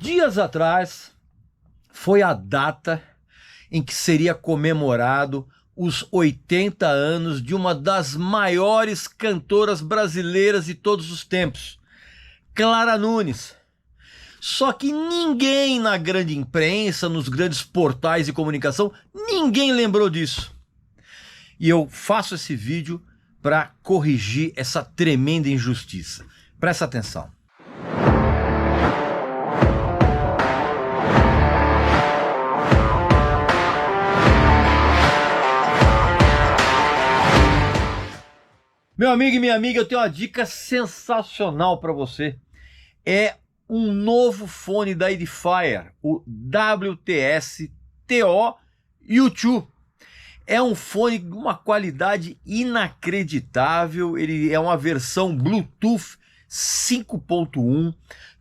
Dias atrás foi a data em que seria comemorado os 80 anos de uma das maiores cantoras brasileiras de todos os tempos, Clara Nunes. Só que ninguém na grande imprensa, nos grandes portais de comunicação, ninguém lembrou disso. E eu faço esse vídeo para corrigir essa tremenda injustiça. Presta atenção. Meu amigo e minha amiga, eu tenho uma dica sensacional para você. É um novo fone da Edifier, o WTS-TO U2. É um fone de uma qualidade inacreditável, ele é uma versão Bluetooth 5.1,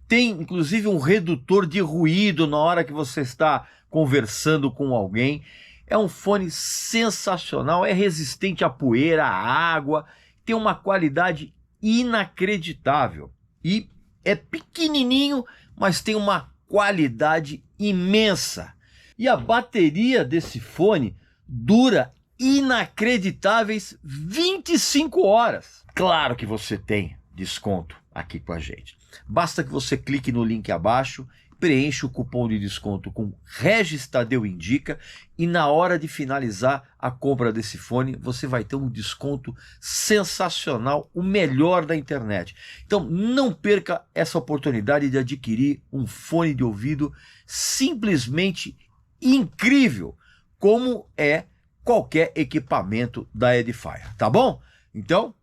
tem inclusive um redutor de ruído na hora que você está conversando com alguém. É um fone sensacional, é resistente à poeira, à água, tem uma qualidade inacreditável e é pequenininho, mas tem uma qualidade imensa. E a bateria desse fone dura inacreditáveis 25 horas. Claro que você tem desconto aqui com a gente. Basta que você clique no link abaixo, preencha o cupom de desconto com Regis Tadeu Indica e na hora de finalizar a compra desse fone, você vai ter um desconto sensacional, o melhor da internet. Então não perca essa oportunidade de adquirir um fone de ouvido simplesmente incrível, como é qualquer equipamento da Edifier, tá bom? Então,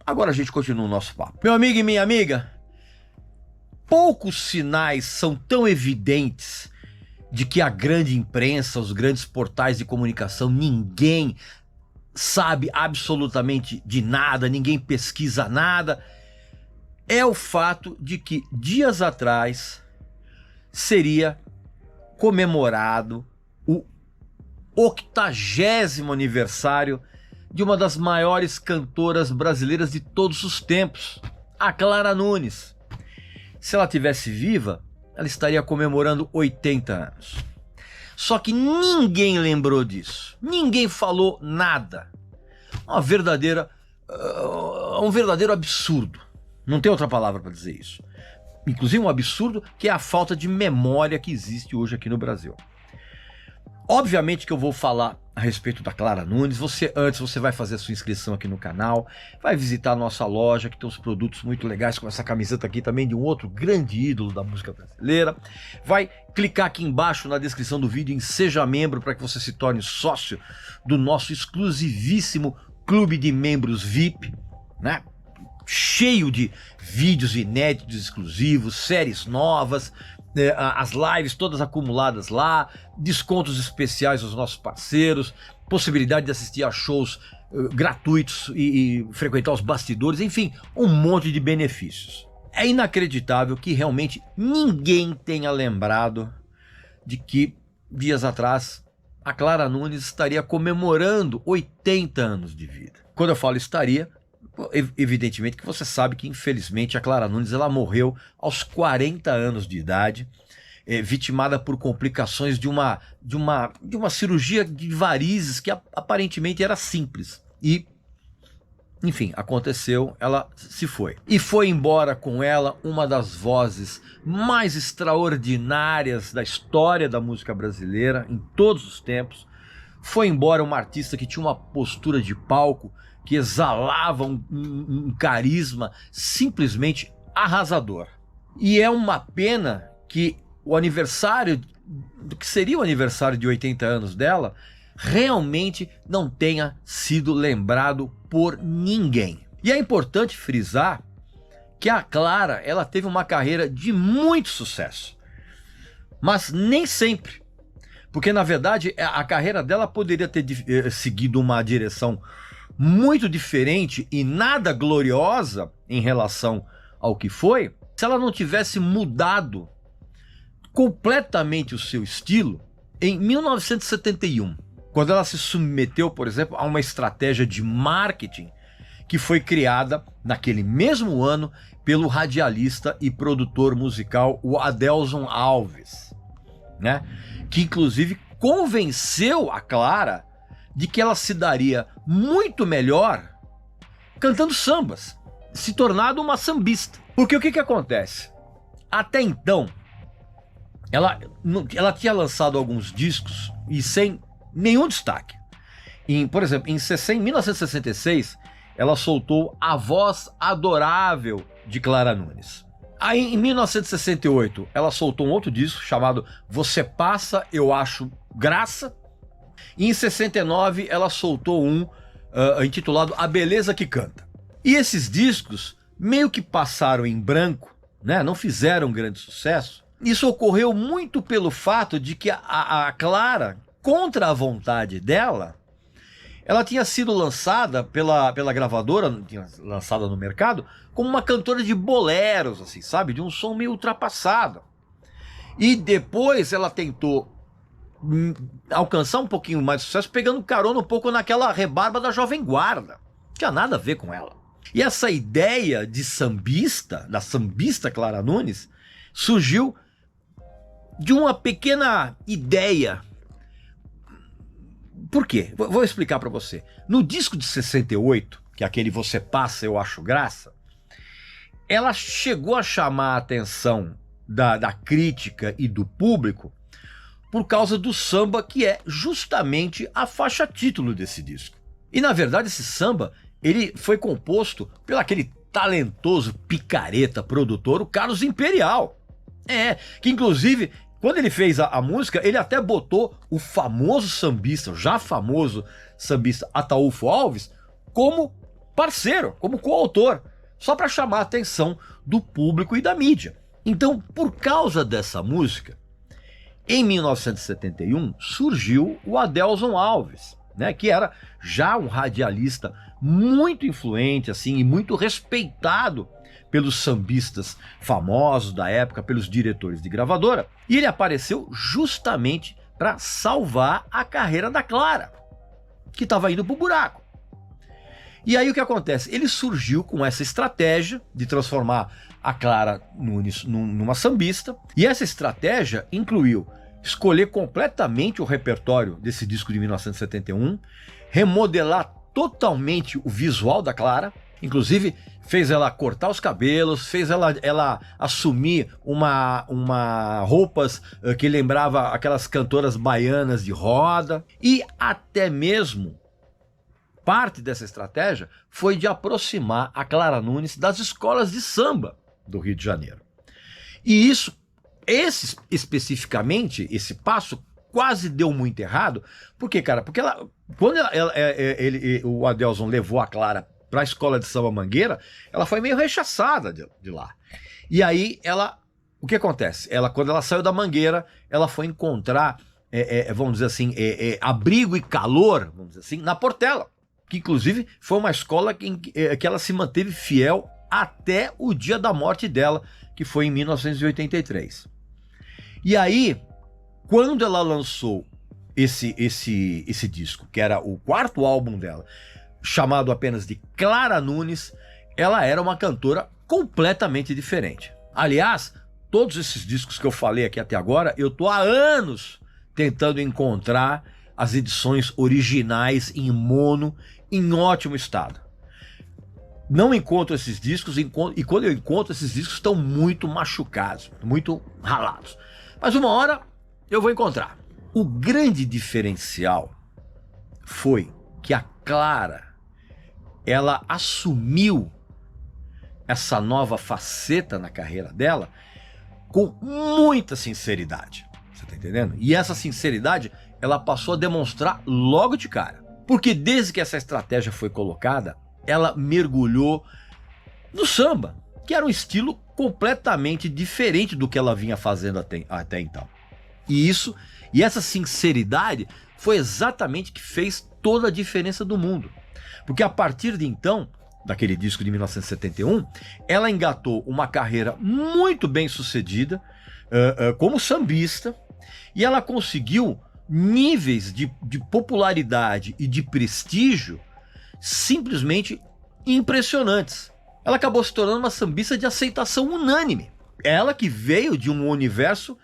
agora a gente continua o nosso papo. Meu amigo e minha amiga, poucos sinais são tão evidentes de que a grande imprensa, os grandes portais de comunicação, ninguém sabe absolutamente de nada, ninguém pesquisa nada. É o fato de que dias atrás seria comemorado o 80º aniversário de uma das maiores cantoras brasileiras de todos os tempos, a Clara Nunes. Se ela tivesse viva, ela estaria comemorando 80 anos. Só que ninguém lembrou disso. Ninguém falou nada. Um verdadeiro absurdo. Não tem outra palavra para dizer isso. Inclusive um absurdo que é a falta de memória que existe hoje aqui no Brasil. Obviamente que eu vou falar a respeito da Clara Nunes. Antes você vai fazer a sua inscrição aqui no canal, vai visitar a nossa loja que tem uns produtos muito legais, como essa camiseta aqui também de um outro grande ídolo da música brasileira. Vai clicar aqui embaixo na descrição do vídeo em Seja Membro para que você se torne sócio do nosso exclusivíssimo clube de membros VIP, né? Cheio de vídeos inéditos exclusivos, séries novas, as lives todas acumuladas lá, descontos especiais aos nossos parceiros, possibilidade de assistir a shows gratuitos e frequentar os bastidores, enfim, um monte de benefícios. É inacreditável que realmente ninguém tenha lembrado de que dias atrás a Clara Nunes estaria comemorando 80 anos de vida. Quando eu falo estaria, evidentemente que você sabe que infelizmente a Clara Nunes ela morreu aos 40 anos de idade, vitimada por complicações de uma cirurgia de varizes que aparentemente era simples. E, enfim, aconteceu, ela se foi. E foi embora com ela uma das vozes mais extraordinárias da história da música brasileira em todos os tempos. Foi embora uma artista que tinha uma postura de palco que exalava um carisma simplesmente arrasador. E é uma pena que o aniversário, do que seria o aniversário de 80 anos dela, realmente não tenha sido lembrado por ninguém. E é importante frisar que a Clara, ela teve uma carreira de muito sucesso, mas nem sempre. Porque na verdade a carreira dela poderia ter seguido uma direção muito diferente e nada gloriosa em relação ao que foi, se ela não tivesse mudado completamente o seu estilo em 1971, quando ela se submeteu, por exemplo, a uma estratégia de marketing que foi criada naquele mesmo ano pelo radialista e produtor musical o Adelson Alves, né? Que inclusive convenceu a Clara de que ela se daria muito melhor cantando sambas, se tornando uma sambista. Porque o que acontece? Até então, ela tinha lançado alguns discos e sem nenhum destaque. Por exemplo, em 1966, ela soltou A Voz Adorável de Clara Nunes. Aí, em 1968, ela soltou um outro disco chamado Você Passa, Eu Acho Graça. E em 69, ela soltou um intitulado A Beleza que Canta. E esses discos meio que passaram em branco, né? Não fizeram grande sucesso. Isso ocorreu muito pelo fato de que a Clara, contra a vontade dela, ela tinha sido lançada pela gravadora, tinha lançada no mercado, como uma cantora de boleros, assim, sabe? De um som meio ultrapassado. E depois ela tentou alcançar um pouquinho mais de sucesso, pegando carona um pouco naquela rebarba da Jovem Guarda. Não tinha nada a ver com ela. E essa ideia de sambista, da sambista Clara Nunes, surgiu de uma pequena ideia. Por quê? Vou explicar para você. No disco de 68, que é aquele Você Passa, Eu Acho Graça, ela chegou a chamar a atenção da crítica e do público por causa do samba, que é justamente a faixa título desse disco. E na verdade esse samba, ele foi composto pelo aquele talentoso picareta produtor, o Carlos Imperial. Que inclusive, quando ele fez a música, ele até botou o famoso sambista, já famoso sambista Ataúfo Alves, como parceiro, como coautor, só para chamar a atenção do público e da mídia. Então, por causa dessa música, em 1971 surgiu o Adelson Alves, né, que era já um radialista muito influente assim, e muito respeitado pelos sambistas famosos da época, pelos diretores de gravadora. E ele apareceu justamente para salvar a carreira da Clara, que estava indo pro buraco. E aí o que acontece? Ele surgiu com essa estratégia de transformar a Clara Nunes numa sambista, e essa estratégia incluiu escolher completamente o repertório desse disco de 1971, remodelar totalmente o visual da Clara, inclusive fez ela cortar os cabelos, fez ela assumir uma roupas que lembrava aquelas cantoras baianas de roda, e até mesmo parte dessa estratégia foi de aproximar a Clara Nunes das escolas de samba do Rio de Janeiro. E especificamente, esse passo quase deu muito errado. Por quê, cara? Porque quando o Adelson levou a Clara para a escola de samba Mangueira, ela foi meio rechaçada de lá. E aí o que acontece? Quando ela saiu da Mangueira, ela foi encontrar, vamos dizer assim, abrigo e calor, vamos dizer assim, na Portela, que inclusive foi uma escola que ela se manteve fiel até o dia da morte dela, que foi em 1983. E aí, quando ela lançou esse disco, que era o quarto álbum dela, chamado apenas de Clara Nunes, ela era uma cantora completamente diferente. Aliás, todos esses discos que eu falei aqui até agora, eu tô há anos tentando encontrar as edições originais em mono, em ótimo estado. Não encontro esses discos, e quando eu encontro, esses discos estão muito machucados, muito ralados. Mas uma hora eu vou encontrar. O grande diferencial foi que a Clara, ela assumiu essa nova faceta na carreira dela com muita sinceridade. Você tá entendendo? E essa sinceridade, ela passou a demonstrar logo de cara. Porque desde que essa estratégia foi colocada, ela mergulhou no samba, que era um estilo completamente diferente do que ela vinha fazendo até então. E essa sinceridade foi exatamente que fez toda a diferença do mundo. Porque a partir de então, daquele disco de 1971, ela engatou uma carreira muito bem sucedida como sambista, e ela conseguiu níveis de popularidade e de prestígio simplesmente impressionantes. Ela acabou se tornando uma sambista de aceitação unânime. Ela que veio de um universo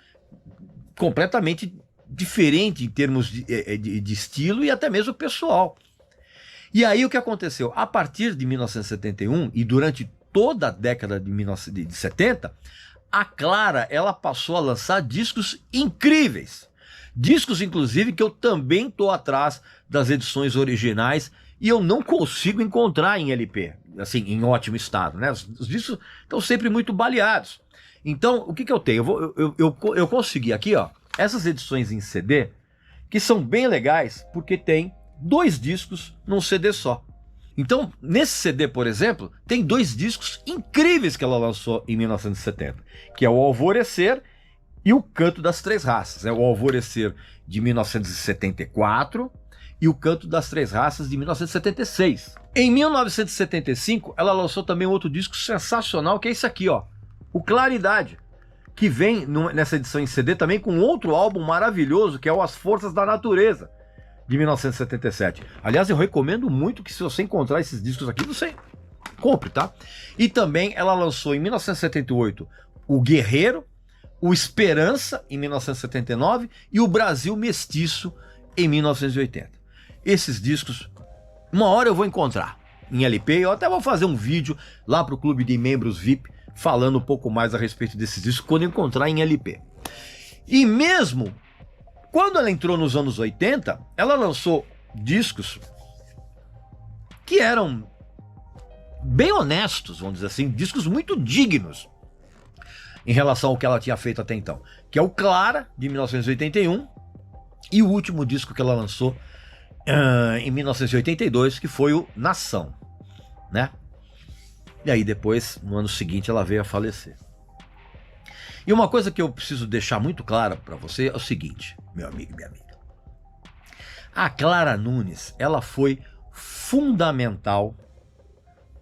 completamente diferente em termos de estilo e até mesmo pessoal. E aí o que aconteceu? A partir de 1971 e durante toda a década de 70, a Clara ela passou a lançar discos incríveis. Discos, inclusive, que eu também estou atrás das edições originais e eu não consigo encontrar em LP, assim, em ótimo estado, né? Os discos estão sempre muito baleados. Então, o que eu tenho? Eu consegui aqui, ó, essas edições em CD, que são bem legais, porque tem 2 discos num CD só. Então, nesse CD, por exemplo, tem 2 discos incríveis que ela lançou em 1970, que é o Alvorecer e o Canto das Três Raças. É o Alvorecer de 1974 e o Canto das Três Raças de 1976. Em 1975, ela lançou também outro disco sensacional, que é esse aqui, ó, o Claridade, que vem nessa edição em CD também com outro álbum maravilhoso, que é o As Forças da Natureza, de 1977. Aliás, eu recomendo muito que, se você encontrar esses discos aqui, você compre, tá? E também ela lançou em 1978 o Guerreiro, o Esperança em 1979 e o Brasil Mestiço em 1980. Esses discos, uma hora eu vou encontrar em LP, eu até vou fazer um vídeo lá pro Clube de Membros VIP falando um pouco mais a respeito desses discos quando eu encontrar em LP. E mesmo quando ela entrou nos anos 80, ela lançou discos que eram bem honestos, vamos dizer assim, discos muito dignos em relação ao que ela tinha feito até então, que é o Clara, de 1981, e o último disco que ela lançou em 1982, que foi o Nação, né? E aí depois, no ano seguinte, ela veio a falecer. E uma coisa que eu preciso deixar muito clara para você é o seguinte, meu amigo e minha amiga. A Clara Nunes, ela foi fundamental,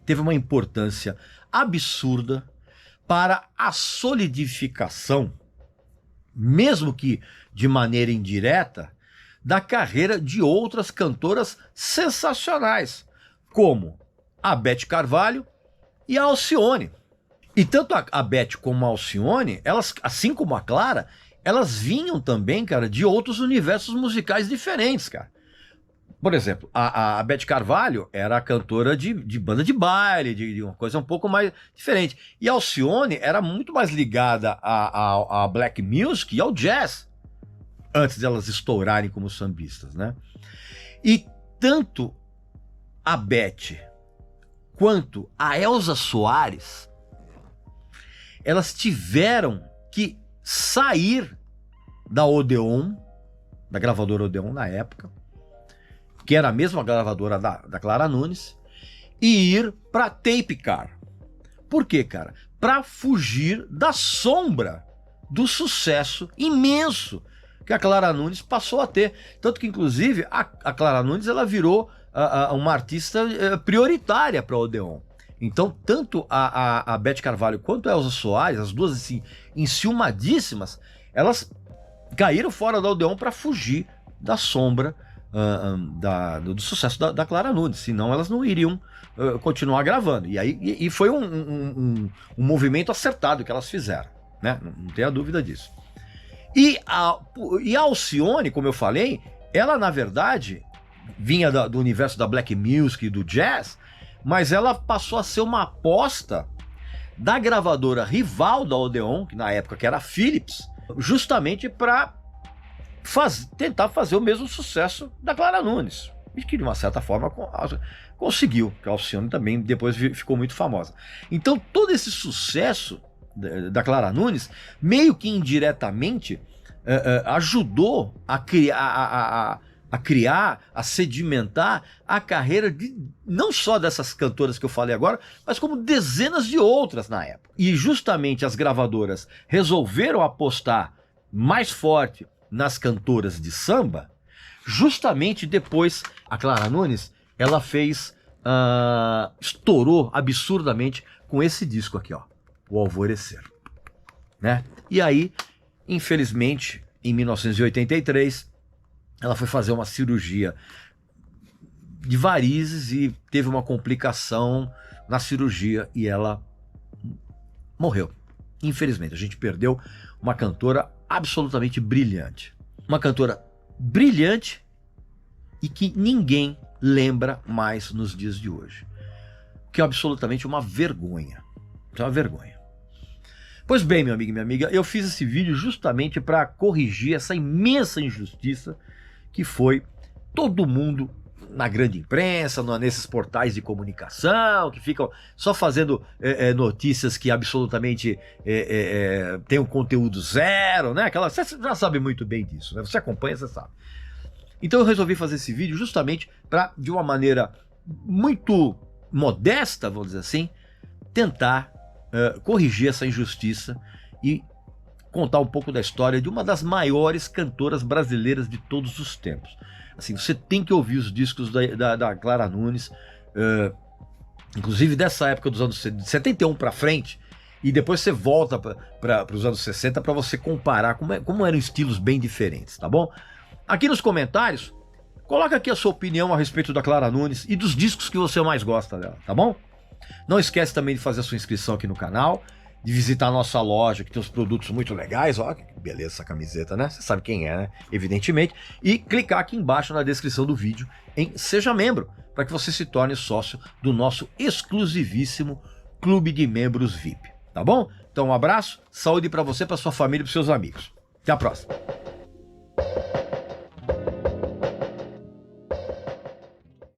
teve uma importância absurda para a solidificação, mesmo que de maneira indireta, da carreira de outras cantoras sensacionais, como a Beth Carvalho e a Alcione. E tanto a Beth como a Alcione, elas, assim como a Clara, elas vinham também, cara, de outros universos musicais diferentes, cara. Por exemplo, a Beth Carvalho era cantora de banda de baile, de uma coisa um pouco mais diferente. E a Alcione era muito mais ligada a black music e ao jazz, antes de elas estourarem como sambistas, né? E tanto a Beth quanto a Elza Soares, elas tiveram que sair da Odeon, da gravadora Odeon na época, que era a mesma gravadora da Clara Nunes, e ir para Tapecar. Por quê, cara? Para fugir da sombra do sucesso imenso que a Clara Nunes passou a ter. Tanto que, inclusive, a Clara Nunes ela virou uma artista prioritária para a Odeon. Então, tanto a Beth Carvalho quanto a Elza Soares, as duas assim, enciumadíssimas, elas caíram fora da Odeon para fugir da sombra do sucesso da Clara Nunes, senão elas não iriam continuar gravando. E foi um movimento acertado que elas fizeram, né? Não tenha dúvida disso. E a Alcione, como eu falei, ela na verdade vinha do universo da black music e do jazz, mas ela passou a ser uma aposta da gravadora rival da Odeon, que na época que era a Philips, justamente para tentar fazer o mesmo sucesso da Clara Nunes. E que de uma certa forma conseguiu, que a Alcione também depois ficou muito famosa. Então todo esse sucesso da Clara Nunes, meio que indiretamente, ajudou a criar, a sedimentar a carreira não só dessas cantoras que eu falei agora, mas como dezenas de outras na época. E justamente as gravadoras resolveram apostar mais forte nas cantoras de samba, justamente depois a Clara Nunes, ela estourou absurdamente com esse disco aqui, ó, o Alvorecer, né? E aí, infelizmente, em 1983, ela foi fazer uma cirurgia de varizes e teve uma complicação na cirurgia e ela morreu. Infelizmente, a gente perdeu uma cantora absolutamente brilhante. Uma cantora brilhante e que ninguém lembra mais nos dias de hoje. Que é absolutamente uma vergonha. É uma vergonha. Pois bem, meu amigo e minha amiga, eu fiz esse vídeo justamente para corrigir essa imensa injustiça que foi todo mundo na grande imprensa, nesses portais de comunicação, que ficam só fazendo notícias que absolutamente têm um conteúdo zero, né? Você já sabe muito bem disso, né? Você acompanha, você sabe. Então eu resolvi fazer esse vídeo justamente para, de uma maneira muito modesta, vamos dizer assim, tentar corrigir essa injustiça e contar um pouco da história de uma das maiores cantoras brasileiras de todos os tempos. Assim, você tem que ouvir os discos da Clara Nunes, inclusive dessa época dos anos 71 para frente, e depois você volta para os anos 60 para você comparar como eram estilos bem diferentes, tá bom? Aqui nos comentários, coloca aqui a sua opinião a respeito da Clara Nunes e dos discos que você mais gosta dela, tá bom? Não esquece também de fazer a sua inscrição aqui no canal, de visitar a nossa loja, que tem uns produtos muito legais. Ó, que beleza essa camiseta, né? Você sabe quem é, né? Evidentemente. E clicar aqui embaixo na descrição do vídeo em Seja Membro, para que você se torne sócio do nosso exclusivíssimo Clube de Membros VIP, tá bom? Então um abraço, saúde para você, para sua família e para seus amigos. Até a próxima.